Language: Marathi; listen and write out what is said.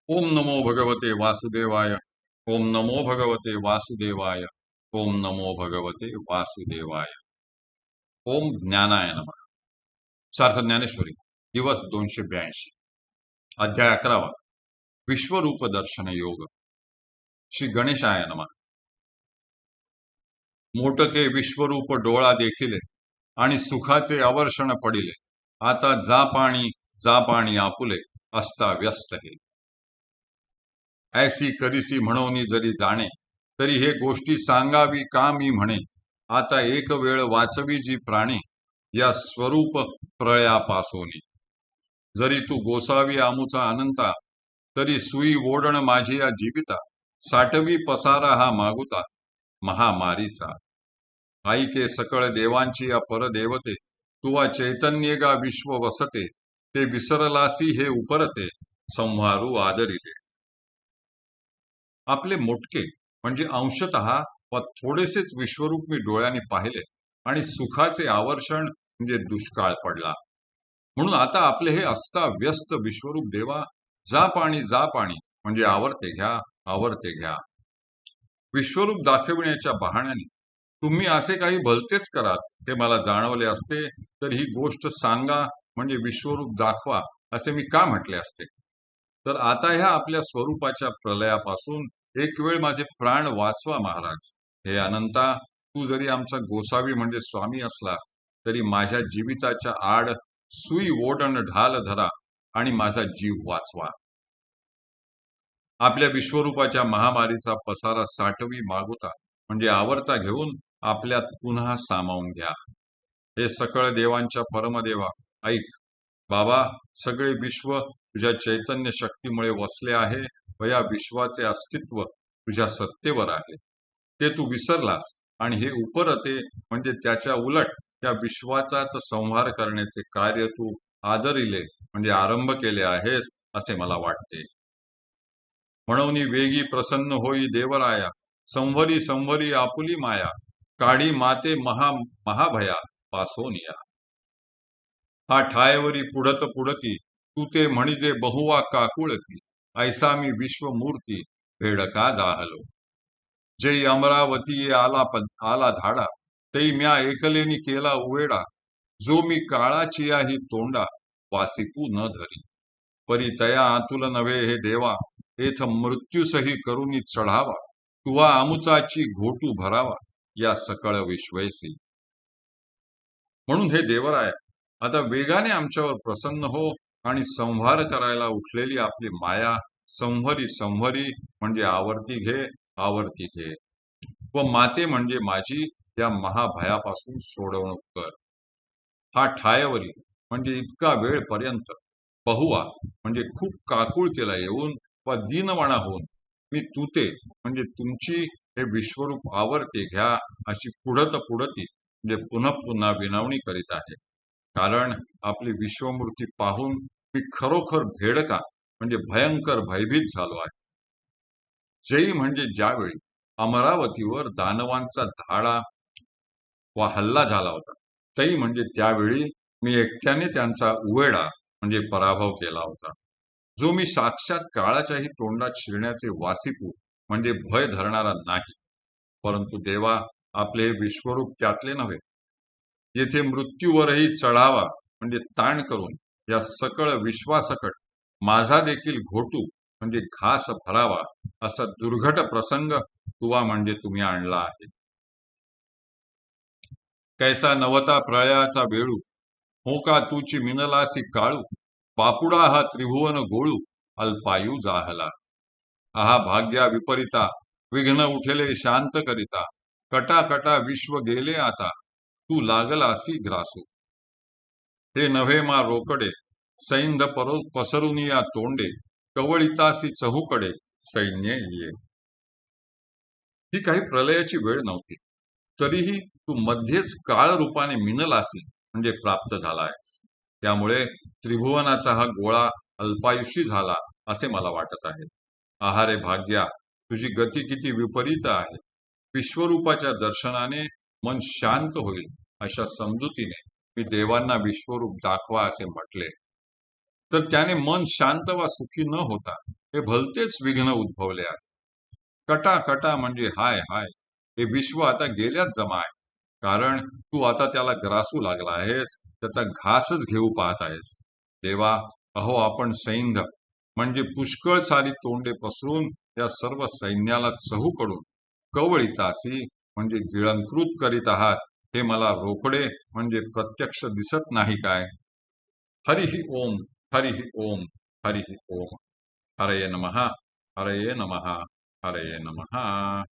ओम नमो भगवते वासुदेवाय। ओम नमो भगवते वासुदेवाय। ओम नमो भगवते वासुदेवाय। ओम ज्ञानाय नमः। सार्थ ज्ञानेश्वरी, दिवस 282, अध्याय 11वा, विश्वरूप दर्शन योग। श्री गणेशाय नमः। मोटके विश्वरूप डोळा देखिले आणि सुखाचे अवर्षण पडिले, आता जा पाणी आपुले, असता व्यस्त हे। ऐसी करीसी म्हणोनी जरी जाणे, तरी हे गोष्टी सांगावी का मी म्हणे, आता एक वेळ वाचवी जी प्राणे, या स्वरूप प्रळयापासोनी। जरी तू गोसावी आमुचा अनंता, तरी सुई ओढण माझी या जीविता, साठवी पसारा हा मागुता, महामारीचा। ऐके सकळ देवांची या परदेवते, तुवा चैतन्य गा विश्व वसते, ते विसरलासी हे उपरते, संहारू आदरिले। आपले मोटके म्हणजे अंशतः व थोडेसेच विश्वरूप मी डोळ्यांनी पाहिले आणि सुखाचे आवर्षण म्हणजे दुष्काळ पडला। म्हणून आता आपले हे अस्ताव्यस्त विश्वरूप देवा, जा पाणी म्हणजे आवर्ते घ्या। विश्वरूप दाखविण्याच्या बहाण्याने तुम्ही असे काही भलतेच कराल हे मला जाणवले असते, तर ही गोष्ट सांगा म्हणजे विश्वरूप दाखवा असे मी का म्हटले असते। तर आता ह्या आपल्या स्वरूपाच्या प्रलयापासून एक वेळ माझे प्राण वाचवा महाराज। हे अनंता, तू जरी आमचा गोसावी म्हणजे स्वामी असलास, तरी माझ्या जीविताच्या आड सुई ओढण ढाल धरा आणि माझा जीव वाचवा। आपल्या विश्वरूपाच्या महामारीचा पसारा साठवी मागुता म्हणजे आवर्ता घेऊन आपल्यात पुन्हा सामावून घ्या। हे सकळ देवांच्या परमदेवा, ऐक बाबा, सगळे विश्व तुझ्या चैतन्य शक्तीमुळे वसले आहे व या विश्वाचे अस्तित्व तुझ्या सत्तेवर आहे, ते तू विसरलास आणि हे उपरते म्हणजे त्याच्या उलट त्या विश्वाचाच संहार करण्याचे कार्य तू आदरिले म्हणजे आरंभ केले आहेस असे मला वाटते। म्हणून वेगी प्रसन्न होई देवराया, संवरी संवरी आपुली माया, काढी माते महाभया पासोनिया। हा ठायवरी पुढती, तू ते म्हणिजे बहुवा काकुळती, ऐसा मी विश्वमूर्ती भेडका जाहलो। जै अमरावती आला धाडा, तै म्या एकलेनी केला उवेडा, जो मी काळाची ही तोंडा, वासिपू न धरी। परी तया आतुल नव्हे हे देवा, एथ मृत्यूसही करुनी चढावा, तुवा आमुचाची घोटू भरावा, या सकळ विश्वैसी। म्हणून हे देवराय, आता वेगाने आमच्यावर प्रसन्न हो आणि संहार करायला उठलेली आपली माया संवरी संवरी म्हणजे आवर्ती घे व माते म्हणजे माझी या महाभयापासून सोडवणूक कर। हा ठायवरी म्हणजे इतका वेळपर्यंत, बहुवा म्हणजे खूप काकुळतेला येऊन व दीनवाणा होऊन मी तुते म्हणजे तुमची हे विश्वरूप आवर्ते घ्या अशी पुढती म्हणजे पुन्हा विनवणी करीत आहे। कारण आपली विश्वमूर्ती पाहून मी खरोखर भेडका म्हणजे भयंकर भयभीत झालो आहे। जै म्हणजे ज्यावेळी अमरावतीवर दानवांचा धाडा वा हल्ला झाला होता, तै म्हणजे त्यावेळी मी एकट्याने त्यांचा उवेडा म्हणजे पराभव केला होता, जो मी साक्षात काळाच्याही तोंडात शिरण्याचे वासिपू म्हणजे भय धरणारा नाही। परंतु देवा, आपले हे विश्वरूप त्यातले नव्हे। येथे मृत्यूवरही चढावा म्हणजे ताण करून या सकळ विश्वासकट माझा देखील घोटू म्हणजे घास भरावा असा दुर्घट प्रसंग तुवा म्हणजे तुम्ही आणला आहे। कैसा नवता प्रळयाचा वेळू, हो का तूची मिनलासी काळू, बापुडा हा त्रिभुवन गोळू, अल्पायू जाहला। आहा भाग्या विपरिता, विघ्न उठले शांत करिता, कटा विश्व गेले आता, तू लागलासी ग्रासू। हे नव्हे मा रोकडे, सैंध पसरून या तोंडे, कवळितासी चहूकडे सैन्य ये। ही काही प्रलयाची वेळ नव्हती, तरीही तू मध्येच काळ रूपाने मिनलासी म्हणजे प्राप्त झाला आहेस। त्यामुळे त्रिभुवनाचा हा गोळा अल्पायुषी झाला असे मला वाटत आहे। आहारे भाग्या, तुझी गती किती विपरीत आहे। विश्वरूपाच्या दर्शनाने मन शांत होईल अशा समजुतीने मी देवांना विश्वरूप दाखवा असे म्हटले, तर त्याने मन शांत वा सुखी न होता हे भलतेच विघ्न उद्भवले आहे. कटा कटा म्हणजे हाय हाय, हे विश्व आता गेल्यात जमा आहे. कारण तू आता त्याला ग्रासू लागला आहेस, त्याचा घासच घेऊ पाहत आहेस. देवा, अहो आपण सैन्य म्हणजे पुष्कळ सारी तोंडे पसरून त्या सर्व सैन्याला चहूकडून कवळीतासी म्हणजे गिळंकृत करीत आहात, हे मला रोकडे म्हणजे प्रत्यक्ष दिसत नाही काय? हरिः ओम, हरिः ओम, हरिः ओम. हरये नमः, हरये नमः, हरये नमः.